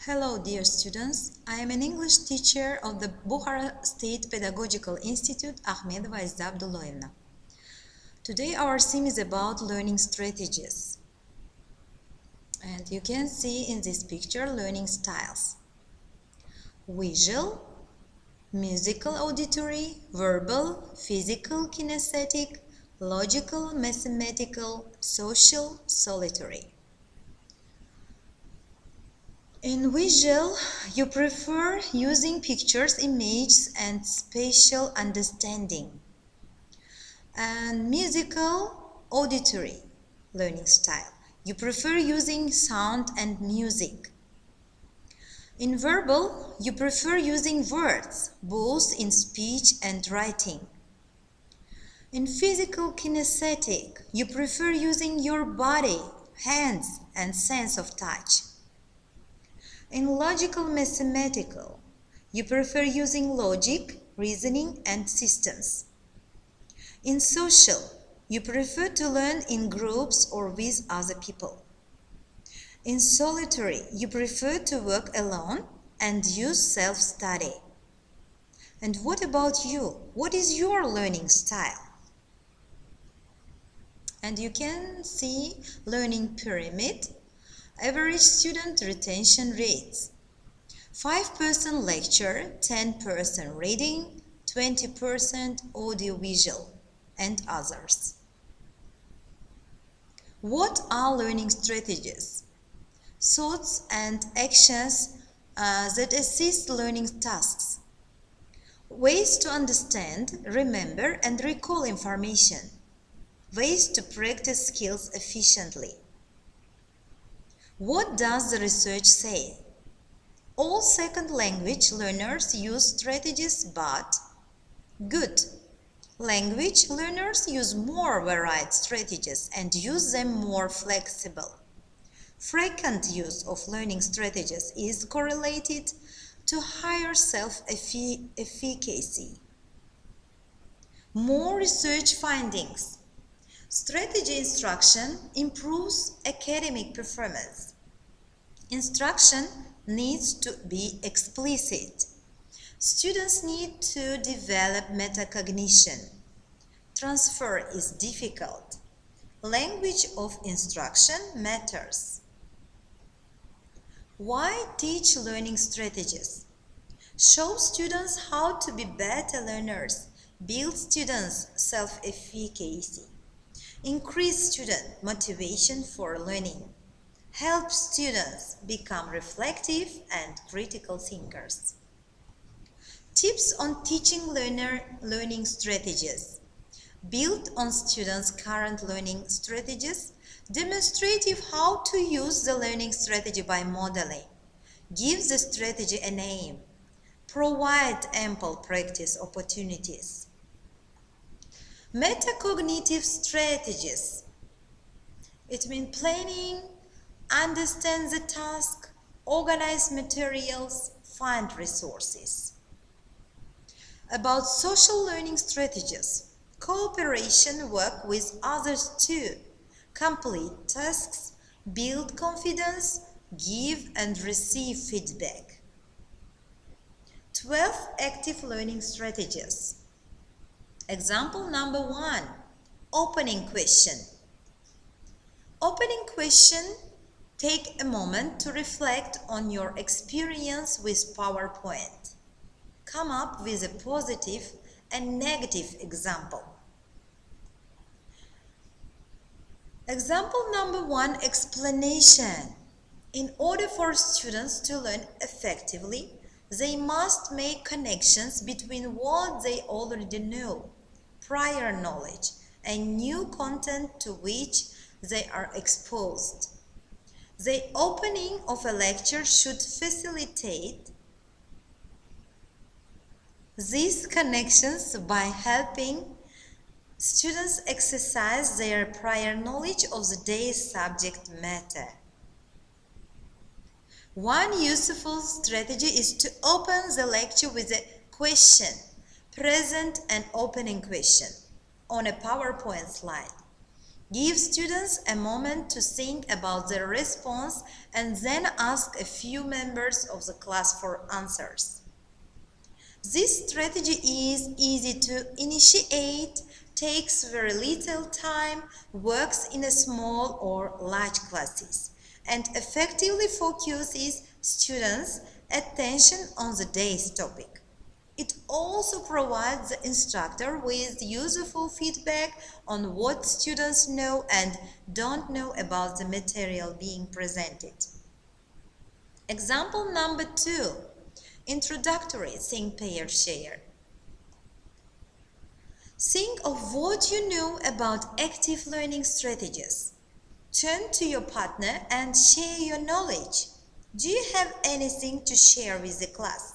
Hello dear students, I am an English teacher of the Bukhara State Pedagogical Institute, Axmedova A A. Today our theme is about learning strategies. And you can see in this picture learning styles. Visual, musical auditory, verbal, physical kinesthetic, logical, mathematical, social, solitary. In visual, you prefer using pictures, images, and spatial understanding. And musical, auditory learning style. You prefer using sound and music. In verbal, you prefer using words, both in speech and writing. In physical kinesthetic, you prefer using your body, hands, and sense of touch. In logical mathematical, you prefer using logic, reasoning, and systems. In social, you prefer to learn in groups or with other people. In solitary, you prefer to work alone and use self-study. And what about you? What is your learning style? And you can see learning pyramid. Average student retention rates: 5% lecture, 10% reading, 20% audiovisual, and others. What are learning strategies? Thoughts and actions that assist learning tasks. Ways to understand, remember, and recall information. Ways to practice skills efficiently. What does the research say? All second language learners use strategies, but good. Language learners use more varied strategies and use them more flexible. Frequent use of learning strategies is correlated to higher self-efficacy. More research findings. Strategy instruction improves academic performance. Instruction needs to be explicit. Students need to develop metacognition. Transfer is difficult. Language of instruction matters. Why teach learning strategies? Show students how to be better learners. Build students' self-efficacy. Increase student motivation for learning. Help students become reflective and critical thinkers. Tips on teaching learning strategies. Build on students' current learning strategies. Demonstrative how to use the learning strategy by modeling. Give the strategy a name. Provide ample practice opportunities. Metacognitive strategies. It means planning, understand the task, organize materials, find resources. About social learning strategies. Cooperation, work with others too. Complete tasks, build confidence, give and receive feedback. 12 active learning strategies. Example number 1. Opening question. Opening question. Take a moment to reflect on your experience with PowerPoint. Come up with a positive and negative example. Example number 1. Explanation. In order for students to learn effectively, they must make connections between what they already know, prior knowledge, and new content to which they are exposed. The opening of a lecture should facilitate these connections by helping students exercise their prior knowledge of the day's subject matter. One useful strategy is to open the lecture with a question, present and opening question, on a PowerPoint slide. Give students a moment to think about their response and then ask a few members of the class for answers. This strategy is easy to initiate, takes very little time, works in a small or large classes, and effectively focuses students' attention on the day's topic. It also provides the instructor with useful feedback on what students know and don't know about the material being presented. Example number 2. Introductory Think, Pair, Share. Think of what you know about active learning strategies. Turn to your partner and share your knowledge. Do you have anything to share with the class?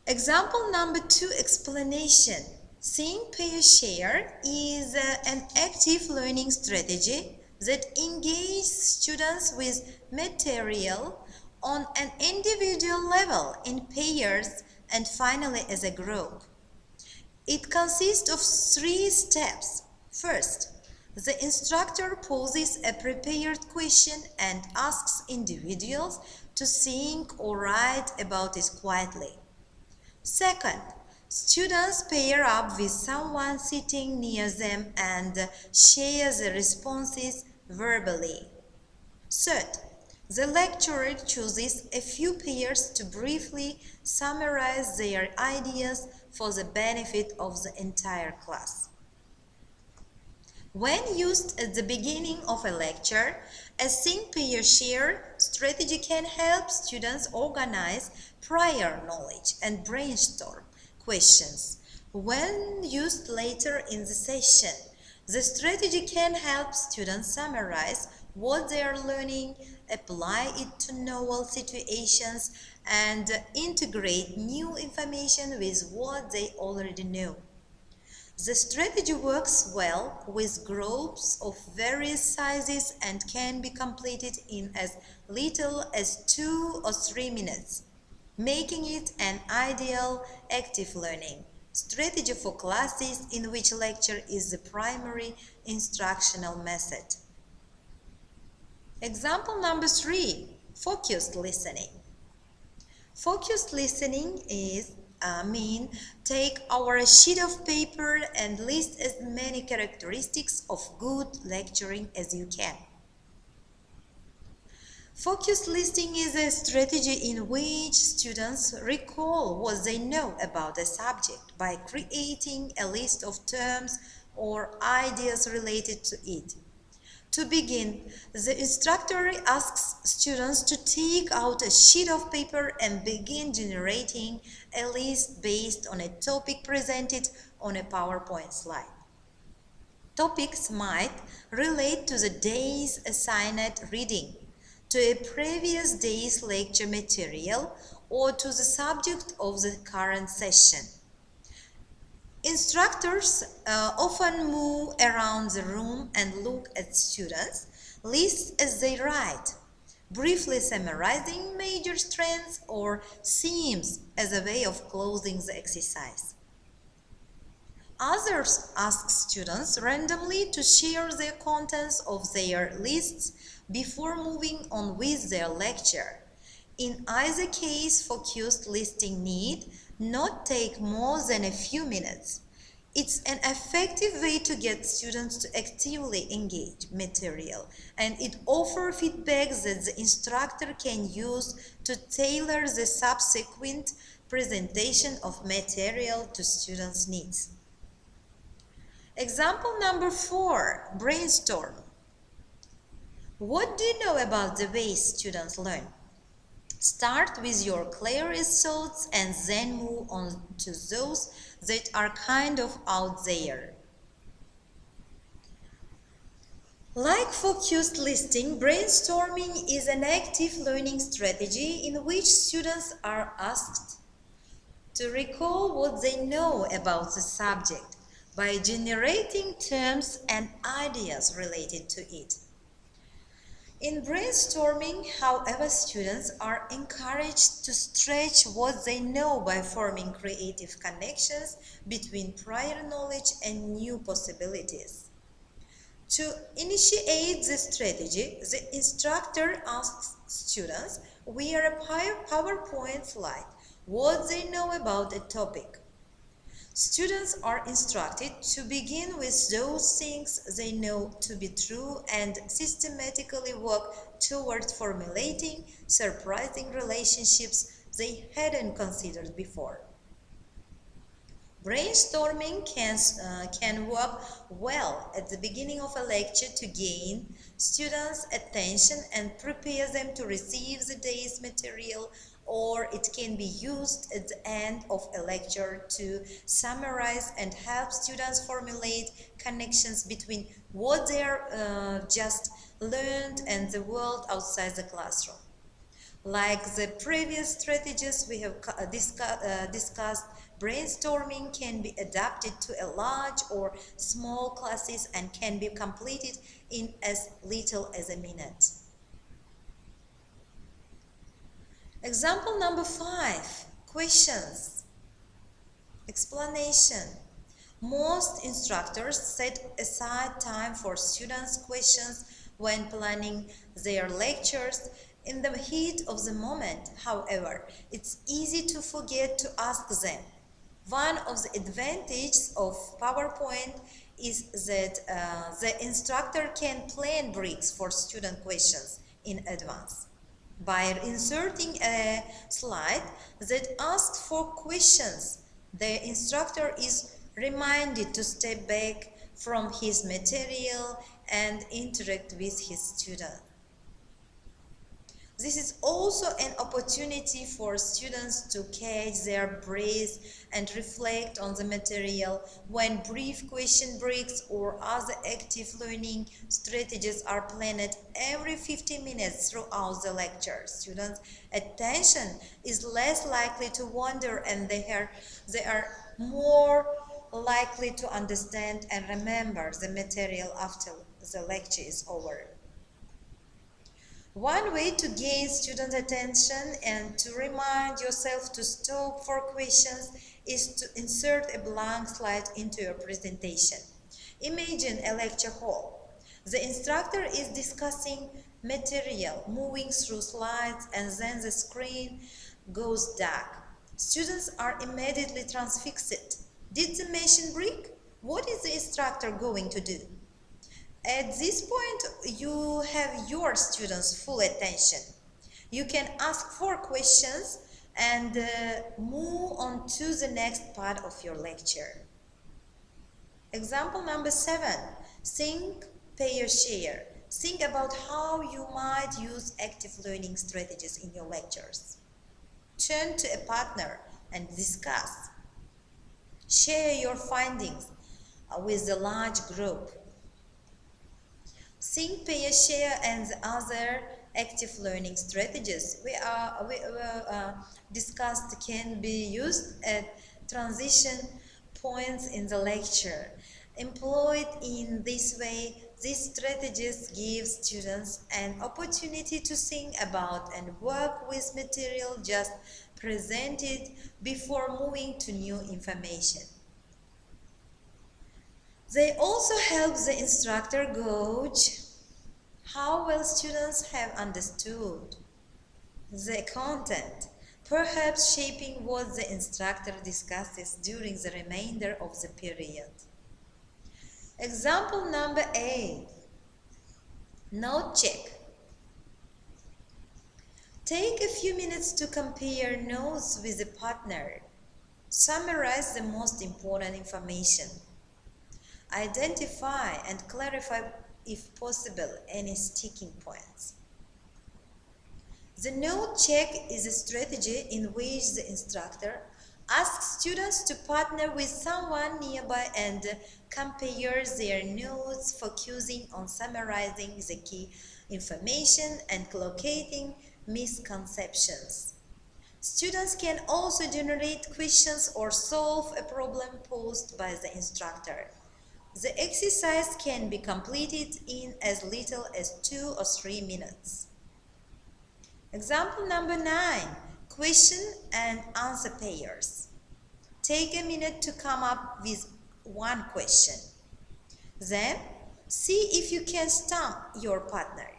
Example number 2, explanation. Think, Pair, Share is an active learning strategy that engages students with material on an individual level, in pairs, and finally as a group. It consists of 3 steps. First, the instructor poses a prepared question and asks individuals to think or write about it quietly. Second, students pair up with someone sitting near them and share the responses verbally. Third, the lecturer chooses a few pairs to briefly summarize their ideas for the benefit of the entire class. When used at the beginning of a lecture, a Think, Pair, Share strategy can help students organize prior knowledge and brainstorm questions. When used later in the session, the strategy can help students summarize what they are learning, apply it to novel situations, and integrate new information with what they already know. The strategy works well with groups of various sizes and can be completed in as little as 2 or 3 minutes, making it an ideal active learning strategy for classes in which lecture is the primary instructional method. Example number 3, focused listening. Focused listening is take our sheet of paper and list as many characteristics of good lecturing as you can. Focused listening is a strategy in which students recall what they know about a subject by creating a list of terms or ideas related to it. To begin, the instructor asks students to take out a sheet of paper and begin generating a list based on a topic presented on a PowerPoint slide. Topics might relate to the day's assigned reading, to a previous day's lecture material, or to the subject of the current session. Instructors often move around the room and look at students' lists as they write, briefly summarizing major strengths or themes as a way of closing the exercise. Others ask students randomly to share the contents of their lists before moving on with their lecture. In either case, focused listening need not take more than a few minutes. It's an effective way to get students to actively engage material, and it offers feedback that the instructor can use to tailor the subsequent presentation of material to students' needs. Example number 4, brainstorm. What do you know about the way students learn? Start with your clearest thoughts and then move on to those that are kind of out there. Like focused listening, brainstorming is an active learning strategy in which students are asked to recall what they know about the subject by generating terms and ideas related to it. In brainstorming, however, students are encouraged to stretch what they know by forming creative connections between prior knowledge and new possibilities. To initiate this strategy, the instructor asks students via a PowerPoint slide what they know about a topic. Students are instructed to begin with those things they know to be true and systematically work towards formulating surprising relationships they hadn't considered before. Brainstorming can work well at the beginning of a lecture to gain students' attention and prepare them to receive the day's material, or it can be used at the end of a lecture to summarize and help students formulate connections between what they are just learned and the world outside the classroom. Like the previous strategies we have discussed, brainstorming can be adapted to a large or small classes and can be completed in as little as a minute. Example number 5, questions. Explanation. Most instructors set aside time for students' questions when planning their lectures. In the heat of the moment, however, it's easy to forget to ask them. One of the advantages of PowerPoint is that the instructor can plan breaks for student questions in advance. By inserting a slide that asks for questions, the instructor is reminded to step back from his material and interact with his student. This is also an opportunity for students to catch their breath and reflect on the material when brief question breaks or other active learning strategies are planned every 50 minutes throughout the lecture. Students' attention is less likely to wander and they are more likely to understand and remember the material after the lecture is over. One way to gain student attention and to remind yourself to stop for questions is to insert a blank slide into your presentation. Imagine a lecture hall. The instructor is discussing material, moving through slides, and then the screen goes dark. Students are immediately transfixed. Did the machine break? What is the instructor going to do? At this point, you have your students' full attention. You can ask 4 questions and move on to the next part of your lecture. Example number 7, think, pair, share. Think about how you might use active learning strategies in your lectures. Turn to a partner and discuss. Share your findings with the large group. Think, pair, share, and the other active learning strategies we discussed can be used at transition points in the lecture. Employed in this way, these strategies give students an opportunity to think about and work with material just presented before moving to new information. They also help the instructor gauge how well students have understood the content, perhaps shaping what the instructor discusses during the remainder of the period. Example number 8, note check. Take a few minutes to compare notes with a partner. Summarize the most important information. Identify and clarify, if possible, any sticking points. The note check is a strategy in which the instructor asks students to partner with someone nearby and compare their notes, focusing on summarizing the key information and locating misconceptions. Students can also generate questions or solve a problem posed by the instructor. The exercise can be completed in as little as 2 or 3 minutes. Example number 9, question and answer pairs. Take a minute to come up with one question. Then See if you can stump your partner.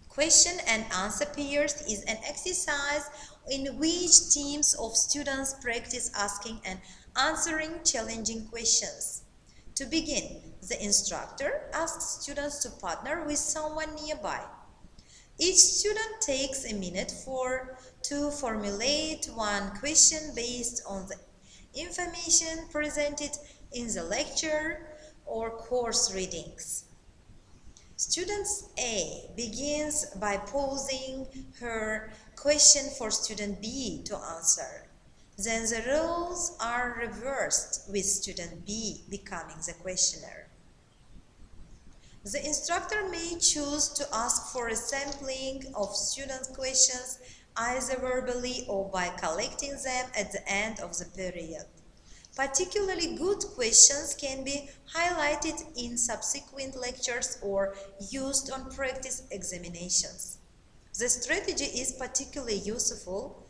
Question and answer pairs is an exercise in which teams of students practice asking and answering challenging questions. To begin, the instructor asks students to partner with someone nearby. Each student takes a minute to formulate one question based on the information presented in the lecture or course readings. Student A begins by posing her question for student B to answer. Then the roles are reversed, with student B becoming the questioner. The instructor may choose to ask for a sampling of students' questions either verbally or by collecting them at the end of the period. Particularly good questions can be highlighted in subsequent lectures or used on practice examinations. The strategy is particularly useful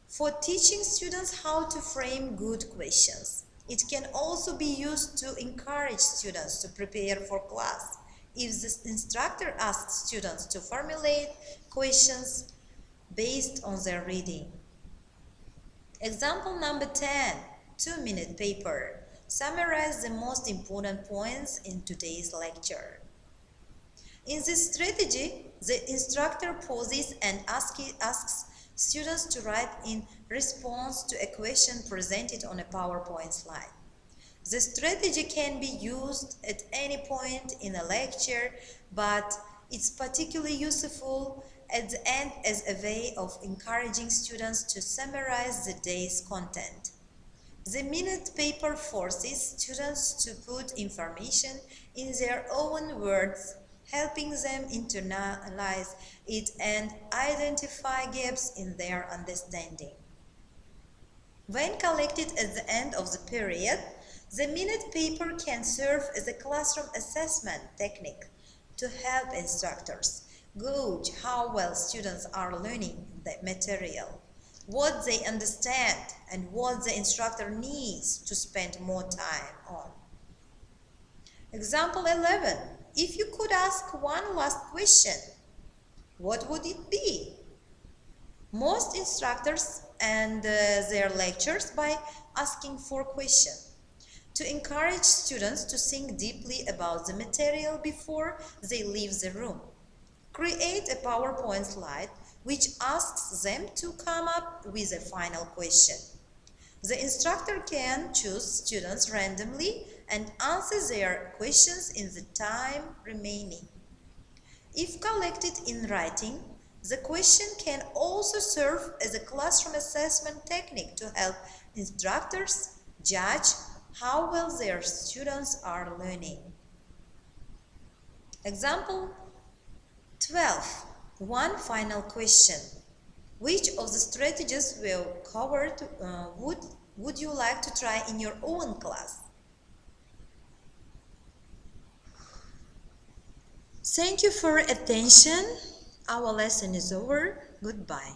for teaching students how to frame good questions. It can also be used to encourage students to prepare for class. If the instructor asks students to formulate questions based on their reading. Example number 10, 2-minute paper. Summarize the most important points in today's lecture. In this strategy, the instructor pauses and asks students to write in response to a question presented on a PowerPoint slide. The strategy can be used at any point in a lecture, but it's particularly useful at the end as a way of encouraging students to summarize the day's content. The minute paper forces students to put information in their own words, helping them internalize it and identify gaps in their understanding. When collected at the end of the period, the minute paper can serve as a classroom assessment technique to help instructors gauge how well students are learning the material, what they understand, and what the instructor needs to spend more time on. Example 11. If you could ask one last question, what would it be? Most instructors end their lectures by asking for questions to encourage students to think deeply about the material before they leave the room. Create a PowerPoint slide which asks them to come up with a final question. The instructor can choose students randomly and answer their questions in the time remaining. If collected in writing, the question can also serve as a classroom assessment technique to help instructors judge how well their students are learning. Example 12. One final question. Which of the strategies we've covered would you like to try in your own class? Thank you for attention. Our lesson is over. Goodbye.